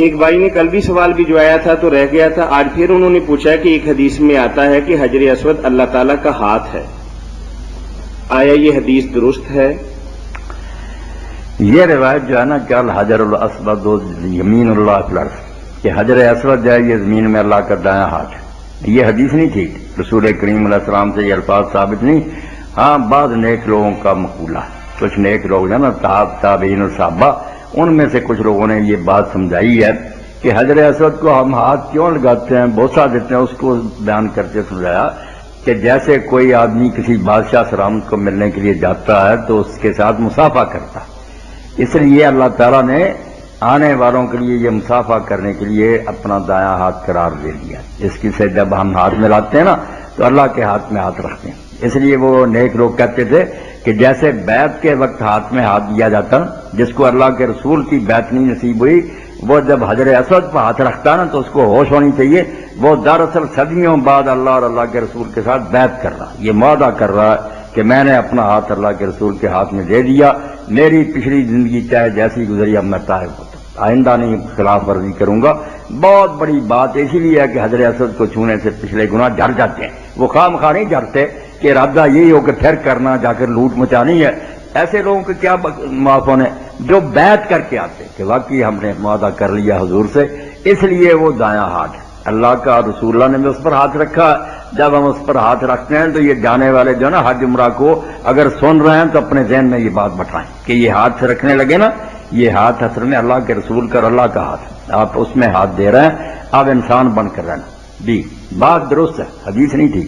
ایک بھائی نے کل بھی سوال بھی جو آیا تھا تو رہ گیا تھا، آج پھر انہوں نے پوچھا کہ ایک حدیث میں آتا ہے کہ حجر اسود اللہ تعالیٰ کا ہاتھ ہے، آیا یہ حدیث درست ہے؟ یہ روایت جو ہے نا کہ الحجر الاسود یمین اللہ فی الارض، کہ حجر اسود جو ہے یہ زمین میں اللہ کا دایاں ہاتھ ہے، یہ حدیث نہیں تھی، رسول کریم علیہ السلام سے یہ الفاظ ثابت نہیں۔ ہاں بعض نیک لوگوں کا مقولہ، کچھ نیک لوگ جو ہے نا تابعین الصحابہ، ان میں سے کچھ لوگوں نے یہ بات سمجھائی ہے کہ حجر اسود کو ہم ہاتھ کیوں لگاتے ہیں، بوسہ دیتے ہیں، اس کو بیان کرتے سمجھایا کہ جیسے کوئی آدمی کسی بادشاہ سلامت کو ملنے کے لیے جاتا ہے تو اس کے ساتھ مصافحہ کرتا ہے، اس لیے اللہ تعالیٰ نے آنے والوں کے لیے یہ مصافحہ کرنے کے لیے اپنا دایاں ہاتھ قرار دے دیا۔ اس کی سے جب ہم ہاتھ ملاتے ہیں نا تو اللہ کے ہاتھ میں ہاتھ رکھتے ہیں، اس لیے وہ نیک لوگ کہتے تھے کہ جیسے بیعت کے وقت ہاتھ میں ہاتھ دیا جاتا، جس کو اللہ کے رسول کی بیعت نہیں نصیب ہوئی، وہ جب حجر اسود پر ہاتھ رکھتا نا تو اس کو ہوش ہونی چاہیے، وہ دراصل صدیوں بعد اللہ اور اللہ کے رسول کے ساتھ بیعت کر رہا، یہ معاہدہ کر رہا ہے کہ میں نے اپنا ہاتھ اللہ کے رسول کے ہاتھ میں دے دیا، میری پچھلی زندگی چاہے جیسی گزری اب میں طائب ہوتا، آئندہ نہیں خلاف ورزی کروں گا۔ بہت بڑی بات اسی لیے ہے کہ حجر اسود کو چھونے سے پچھلے گناہ جھڑ جاتے ہیں، وہ خام خواہ نہیں جھڑتے کہ ارادہ یہی ہو کہ پھر کرنا جا کر لوٹ مچانی ہے، ایسے لوگوں کے کیا معاف ہونے جو بیعت کر کے آتے کہ واقعی ہم نے معاہدہ کر لیا حضور سے، اس لیے وہ دایاں ہاتھ ہے اللہ کا، رسول اللہ نے بھی اس پر ہاتھ رکھا۔ جب ہم اس پر ہاتھ رکھتے ہیں تو یہ جانے والے جو ہے نا حج عمرہ کو اگر سن رہے ہیں تو اپنے ذہن میں یہ بات بٹھائیں کہ یہ ہاتھ سے رکھنے لگے نا، یہ ہاتھ اصل میں اللہ کے رسول کا اور اللہ کا ہاتھ ہے، آپ اس میں ہاتھ دے رہے ہیں، آپ انسان بن کر رہنا۔ جی بات درست ہے، حدیث نہیں تھی۔